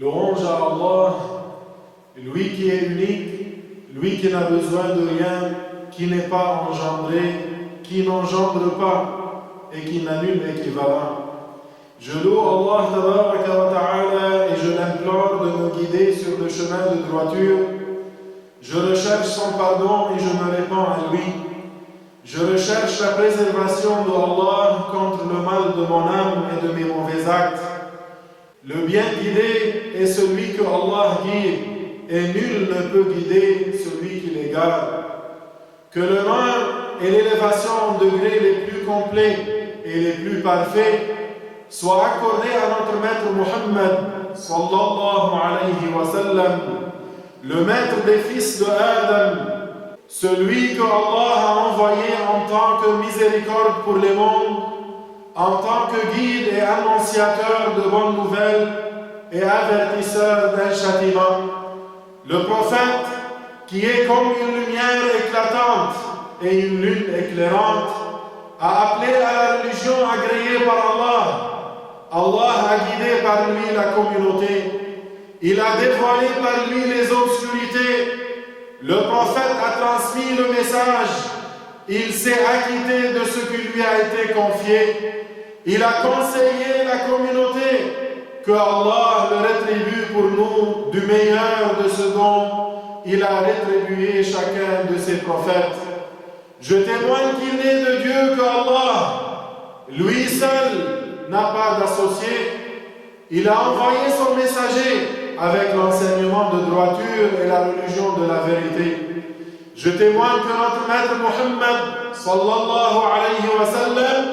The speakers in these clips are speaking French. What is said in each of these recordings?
Louange à Allah, lui qui est unique, lui qui n'a besoin de rien, qui n'est pas engendré, qui n'engendre pas et qui n'a nul équivalent. Je loue Allah tabaraka wa ta'ala et je l'implore de me guider sur le chemin de droiture. Je recherche son pardon et je me répands à lui. Je recherche la préservation de Allah contre le mal de mon âme et de mes mauvais actes. Le bien guidé est celui que Allah guide, et nul ne peut guider celui qui l'égare. Que l'honneur et l'élévation en degrés les plus complets et les plus parfaits soient accordés à notre maître Muhammad sallallahu alayhi wa sallam, le maître des fils de Adam, celui que Allah a envoyé en tant que miséricorde pour les mondes, en tant que guide et annonciateur de bonnes nouvelles et avertisseur d'un châtiment. Le prophète, qui est comme une lumière éclatante et une lune éclairante, a appelé à la religion agréée par Allah. Allah a guidé par lui la communauté. Il a dévoilé par lui les obscurités. Le prophète a transmis le message. Il s'est acquitté de ce qui lui a été confié. Il a conseillé la communauté. Que Allah le rétribue pour nous du meilleur de ce dont il a rétribué chacun de ses prophètes. Je témoigne qu'il n'est de Dieu que Allah. Lui seul n'a pas d'associé. Il a envoyé son messager avec l'enseignement de droiture et la religion de la vérité. Je témoigne que notre maître Muhammad sallallahu alayhi wa sallam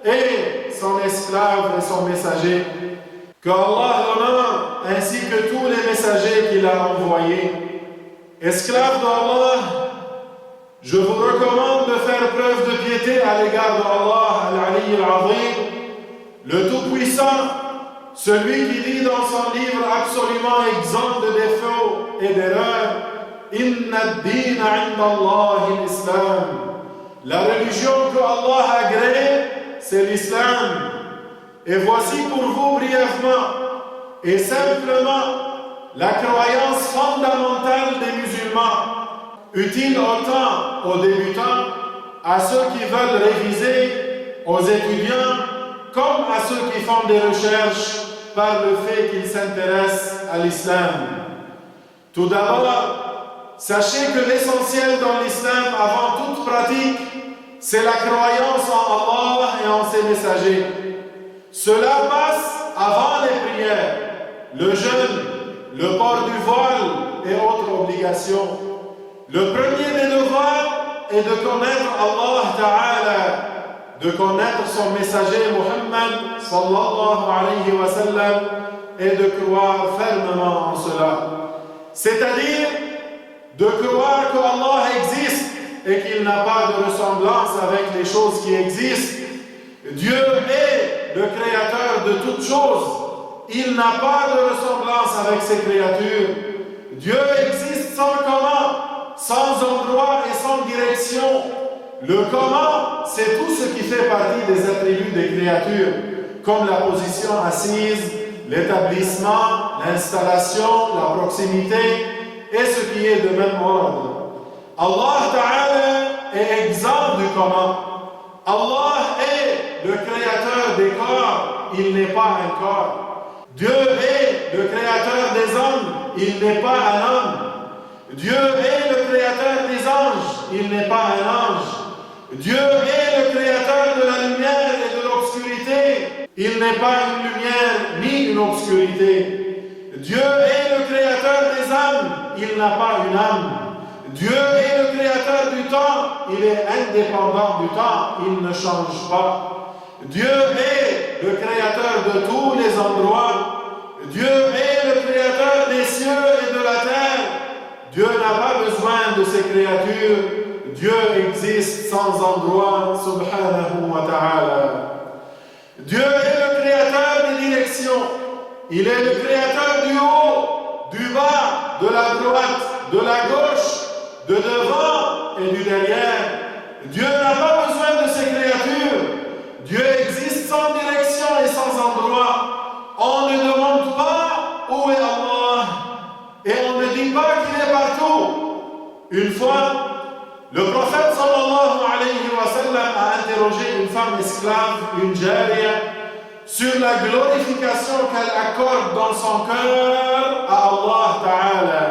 est son esclave et son messager. Que Allah l'honore ainsi que tous les messagers qu'il a envoyés. Esclaves d'Allah, je vous recommande de faire preuve de piété à l'égard d'Allah al-Ali al-Azim, le Tout-Puissant, celui qui dit dans son livre absolument exempt de défauts et d'erreurs, Inna ad-din 'inda Allah al-Islam. La religion que Allah a agréée, c'est l'Islam. Et voici pour vous brièvement et simplement la croyance fondamentale des musulmans, utile autant aux débutants, à ceux qui veulent réviser, aux étudiants, comme à ceux qui font des recherches par le fait qu'ils s'intéressent à l'islam. Tout d'abord, sachez que l'essentiel dans l'islam, avant toute pratique, c'est la croyance en Allah et en ses messagers. Cela passe avant les prières, le jeûne, le port du voile et autres obligations. Le premier des devoirs est de connaître Allah Ta'ala, de connaître son messager Muhammad sallallahu alayhi wa sallam et de croire fermement en cela. C'est-à-dire de croire que Allah existe et qu'il n'a pas de ressemblance avec les choses qui existent. Dieu est le créateur de toutes choses. Il n'a pas de ressemblance avec ses créatures. Dieu existe sans comment, sans endroit et sans direction. Le comment, c'est tout ce qui fait partie des attributs des créatures, comme la position assise, l'établissement, l'installation, la proximité et ce qui est de même ordre. Allah Ta'ala est exempt du comment. Allah est le créateur des corps, il n'est pas un corps. Dieu est le créateur des hommes, il n'est pas un homme. Dieu est le créateur des anges, il n'est pas un ange. Dieu est le créateur de la lumière et de l'obscurité, il n'est pas une lumière ni une obscurité. Dieu est le créateur des âmes, il n'a pas une âme. Dieu est le créateur du temps, il est indépendant du temps, il ne change pas. Dieu est le créateur de tous les endroits. Dieu est le créateur des cieux et de la terre. Dieu n'a pas besoin de ses créatures. Dieu existe sans endroit, subhanahu wa ta'ala. Dieu est le créateur des directions. Il est le créateur du haut, du bas, de la droite, de la gauche, de devant et du derrière. Dieu n'a pas besoin de ses créatures. Dieu existe sans direction et sans endroit. On ne demande pas où est Une fois, le prophète sallallahu alayhi wa sallam a interrogé une femme esclave, une jariya, sur la glorification qu'elle accorde dans son cœur à Allah Ta'ala.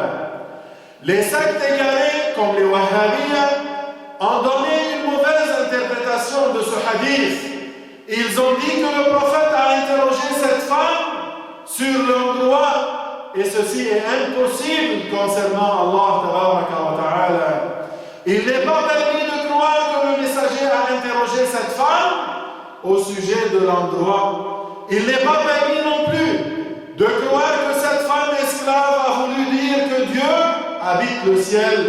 Les sectes égarés, comme les Wahhabiyya, ont donné une mauvaise interprétation de ce hadith. Ils ont dit que le prophète a interrogé cette femme sur l'endroit, et ceci est impossible concernant Allah Ta'ala. Il n'est pas permis de croire que le messager a interrogé cette femme au sujet de l'endroit. Il n'est pas permis non plus de croire que cette femme esclave a voulu dire que Dieu habite le ciel.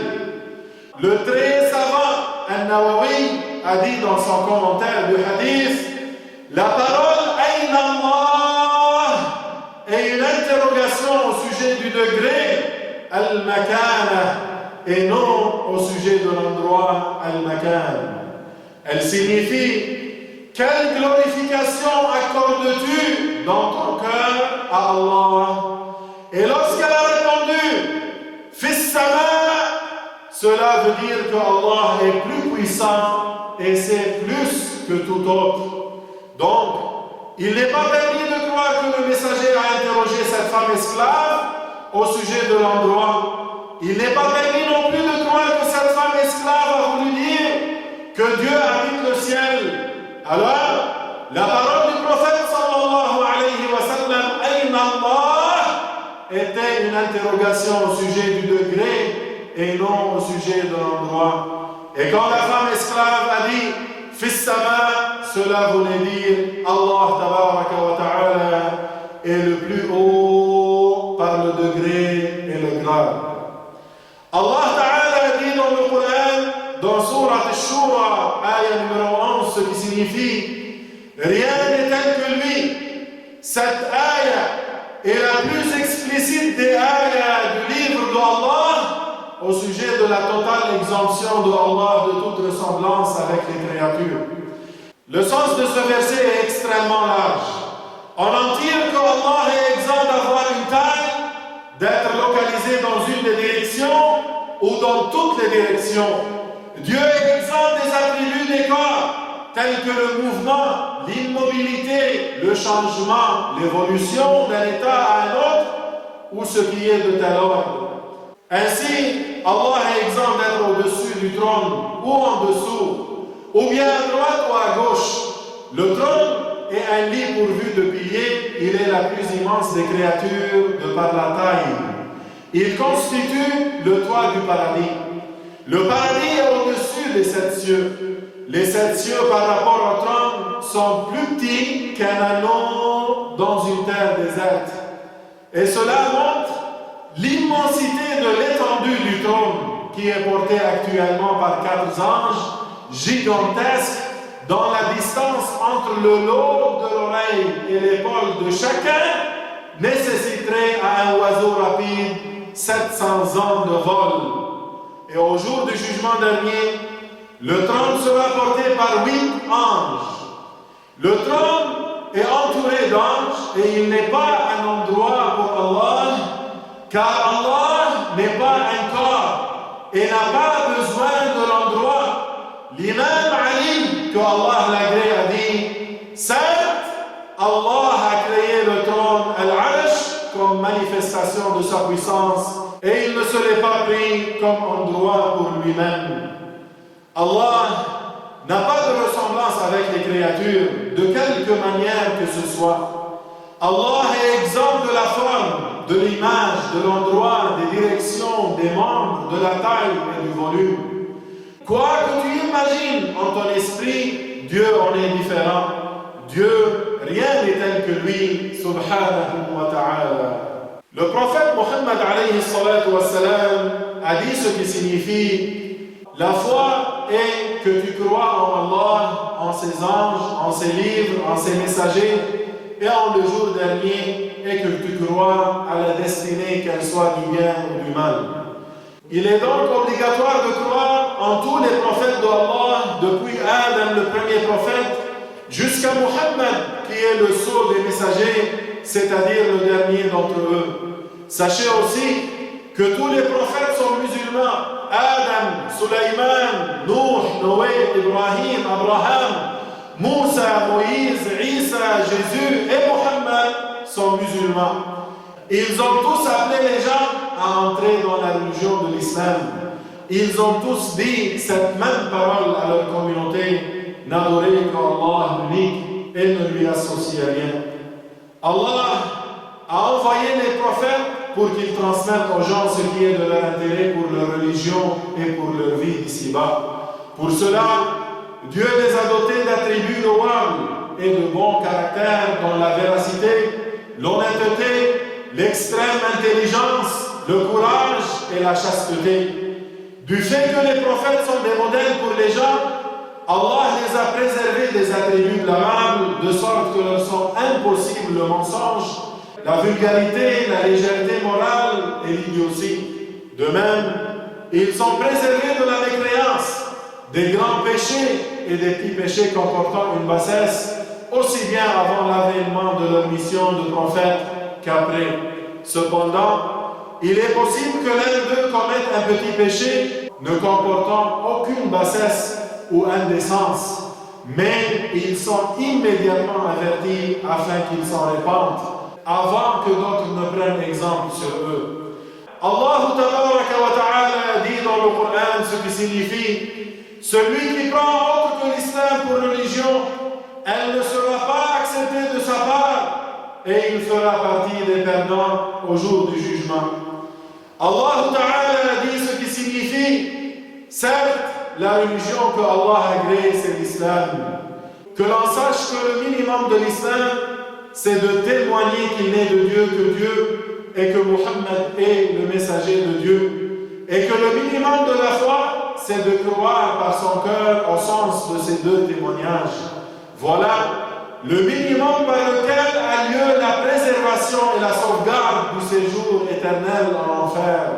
Le très savant An-Nawawi a dit dans son commentaire du hadith, la parole Ayn Allah est une interrogation au sujet du degré Al-Makana et non au sujet de l'endroit Al-Makan. Elle signifie quelle glorification accordes-tu dans ton cœur à Allah? Et lorsqu'elle a répondu Fis sama, cela veut dire que Allah est plus puissant et c'est plus que tout autre. Donc, il n'est pas permis de croire que le messager a interrogé cette femme esclave au sujet de l'endroit. Il n'est pas permis non plus de croire que cette femme esclave a voulu dire que Dieu habite le ciel. Alors, la parole du prophète sallallahu alayhi wa sallam, Ayn Allah, était une interrogation au sujet du degré et non au sujet de l'endroit. Et quand la femme esclave a dit Fis sama, cela voulait dire Allah tabaraka wa ta'ala est le plus haut par le degré et le grade. Allah ta'ala dit dans le Coran, dans Surat Al-Shura, ayah numéro 11, ce qui signifie rien n'est tel que lui. Cette ayah est la plus explicite des ayahs du livre d'Allah au sujet de la totale exemption de Allah de toute ressemblance avec les créatures. Le sens de ce verset est extrêmement large. On en tire qu'Allah est exempt d'avoir une taille, d'être localisé dans une des directions ou dans toutes les directions. Dieu est exempt des attributs des corps, tels que le mouvement, l'immobilité, le changement, l'évolution d'un état à un autre, ou ce qui est de tel ordre. Ainsi, Allah est exempt d'être au-dessus du trône ou en dessous, ou bien à droite ou à gauche. Le trône est un lit pourvu de piliers, il est la plus immense des créatures de par la taille. Il constitue le toit du paradis. Le paradis est au-dessus des 7 cieux. Les 7 cieux par rapport au trône sont plus petits qu'un anneau dans une terre déserte. Et cela montre l'immensité de l'étendue du trône qui est porté actuellement par 4 anges gigantesques dont la distance entre le lobe de l'oreille et l'épaule de chacun nécessiterait à un oiseau rapide 700 ans de vol. Et au jour du jugement dernier, le trône sera porté par 8 anges. Le trône est entouré d'anges et il n'est pas un endroit pour Allah, car Allah n'est pas un corps et n'a pas besoin de l'endroit. L'imam Ali, que Allah l'agrée, a dit, certes, Allah a créé le trône Al-Arsh comme manifestation de sa puissance et il ne se l'est pas pris comme endroit pour lui-même. Allah n'a pas de ressemblance avec les créatures, de quelque manière que ce soit. Allah est exempt de la forme, de l'image, de l'endroit, des directions, des membres, de la taille et du volume. Quoi que tu imagines en ton esprit, Dieu en est différent. Dieu, rien n'est tel que lui, subhanahu wa ta'ala. Le prophète Mohammed alayhi salatu wa salam a dit ce qui signifie la foi est que tu crois en Allah, en ses anges, en ses livres, en ses messagers et en le jour dernier et que tu crois à la destinée, qu'elle soit du bien ou du mal. Il est donc obligatoire de croire en tous les prophètes d'Allah, depuis Adam, le premier prophète, jusqu'à Mohammed, qui est le sceau des messagers, c'est-à-dire le dernier d'entre eux. Sachez aussi que tous les prophètes sont musulmans. Adam, Sulaiman, Nuh, Noé, Ibrahim, Abraham, Moussa, Moïse, Isa, Jésus et Mohammed sont musulmans. Ils ont tous appelé les gens à entrer dans la religion de l'islam. Ils ont tous dit cette même parole à leur communauté: n'adorez qu'Allah l'unique et ne lui associez rien. Allah a envoyé les prophètes pour qu'ils transmettent aux gens ce qui est de leur intérêt pour leur religion et pour leur vie ici-bas. Pour cela, Dieu les a dotés d'attributs louables et de bons caractères dans la véracité, l'honnêteté, l'extrême intelligence, le courage et la chasteté. Du fait que les prophètes sont des modèles pour les gens, Allah les a préservés des attributs blâmables, de sorte que leur sont impossibles le mensonge, la vulgarité, la légèreté morale et l'idiotie. De même, ils sont préservés de la mécréance, des grands péchés et des petits péchés comportant une bassesse, aussi bien avant l'avènement de leur mission de prophète qu'après. Cependant, il est possible que l'un d'eux commette un petit péché ne comportant aucune bassesse ou indécence, mais ils sont immédiatement avertis afin qu'ils s'en répandent, avant que d'autres ne prennent exemple sur eux. Allah Tabaraka wa Ta'ala dit dans le Coran ce qui signifie: celui qui prend autre que l'islam pour religion, elle ne sera pas acceptée de sa part, et il fera partie des perdants au jour du jugement. Allah Ta'ala dit ce qui signifie: certes, la religion que Allah a créée, c'est l'islam. Que l'on sache que le minimum de l'islam, c'est de témoigner qu'il n'est de Dieu que Dieu et que Muhammad est le messager de Dieu. Et que le minimum de la foi, c'est de croire par son cœur au sens de ces deux témoignages. Voilà le minimum par lequel a lieu la préservation et la sauvegarde du séjour éternel en enfer.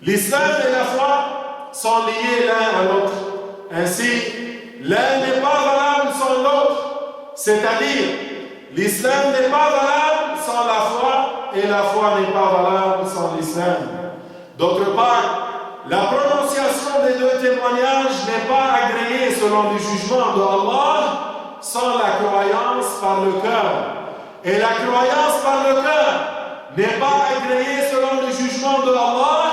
L'islam et la foi sont liés l'un à l'autre. Ainsi, l'un n'est pas valable sans l'autre. C'est-à-dire, l'islam n'est pas valable sans la foi et la foi n'est pas valable sans l'islam. D'autre part, la prononciation des deux témoignages n'est pas agréée selon le jugement de Allah sans la croyance par le cœur. Et la croyance par le cœur n'est pas agréée selon le jugement de Allah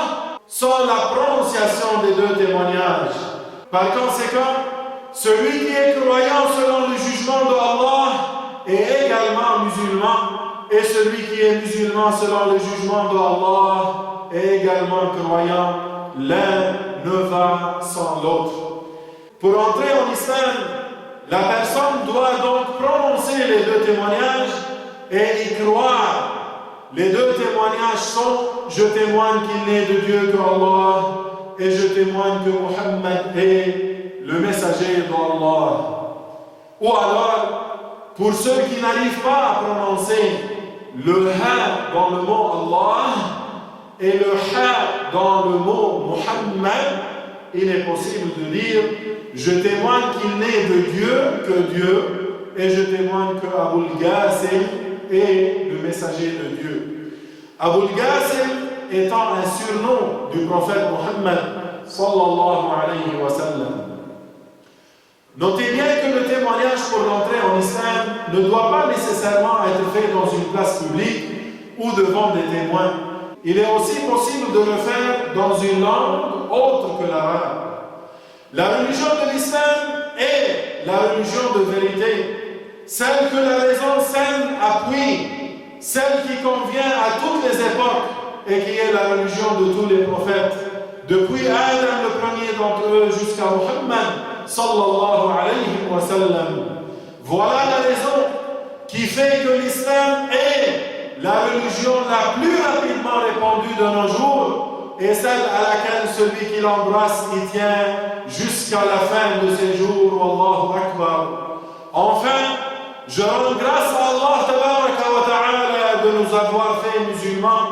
sans la prononciation des deux témoignages. Par conséquent, celui qui est croyant selon le jugement de Allah est également musulman, et celui qui est musulman selon le jugement de Allah est également croyant. L'un ne va sans l'autre. Pour entrer en islam, la personne doit donc prononcer les deux témoignages et y croire. Les deux témoignages sont: je témoigne qu'il n'est de Dieu qu'Allah, et je témoigne que Muhammad est le messager d'Allah. Ou alors, pour ceux qui n'arrivent pas à prononcer le ha dans le mot Allah et le ha dans le mot Muhammad, il est possible de dire: je témoigne qu'il n'est de Dieu que Dieu, et je témoigne que Abul Qasim est le messager de Dieu. Abul Qasim étant un surnom du prophète Muhammad sallallahu alayhi wa sallam. Notez bien que le témoignage pour l'entrée en islam ne doit pas nécessairement être fait dans une place publique ou devant des témoins. Il est aussi possible de le faire dans une langue autre que l'arabe. La religion de l'islam est la religion de vérité, celle que la raison saine appuie, celle qui convient à toutes les époques et qui est la religion de tous les prophètes, depuis Adam le premier d'entre eux jusqu'à Muhammad sallallahu alayhi wa sallam. Voilà la raison qui fait que l'islam est la religion la plus rapidement répandue de nos jours et celle à laquelle celui qui l'embrasse y tient jusqu'à la fin de ses jours. Wallahu Akbar. Enfin, je rends grâce à Allah Tabaraka wa Ta'ala de nous avoir fait musulmans.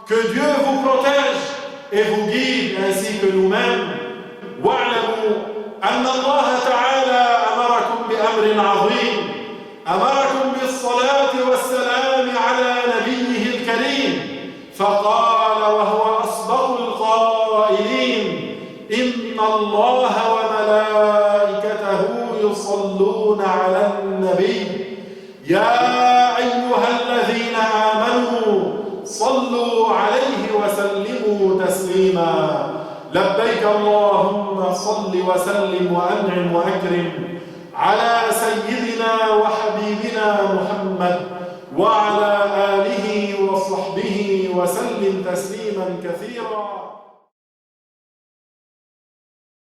Que Dieu vous protège et vous guide ainsi que nous-mêmes. Wa'lamu أن الله تعالى أمركم بأمر عظيم، أمركم بالصلاة والسلام على نبيه الكريم، فقال وهو الله وملائكته يصلون على النبي يا أيها الذين آمنوا صلوا عليه وسلموا تسليما. لبيك اللهم صل وسلم وأنعم وأكرم على سيدنا وحبيبنا محمد وعلى آله وصحبه وسلم تسليما كثيرا.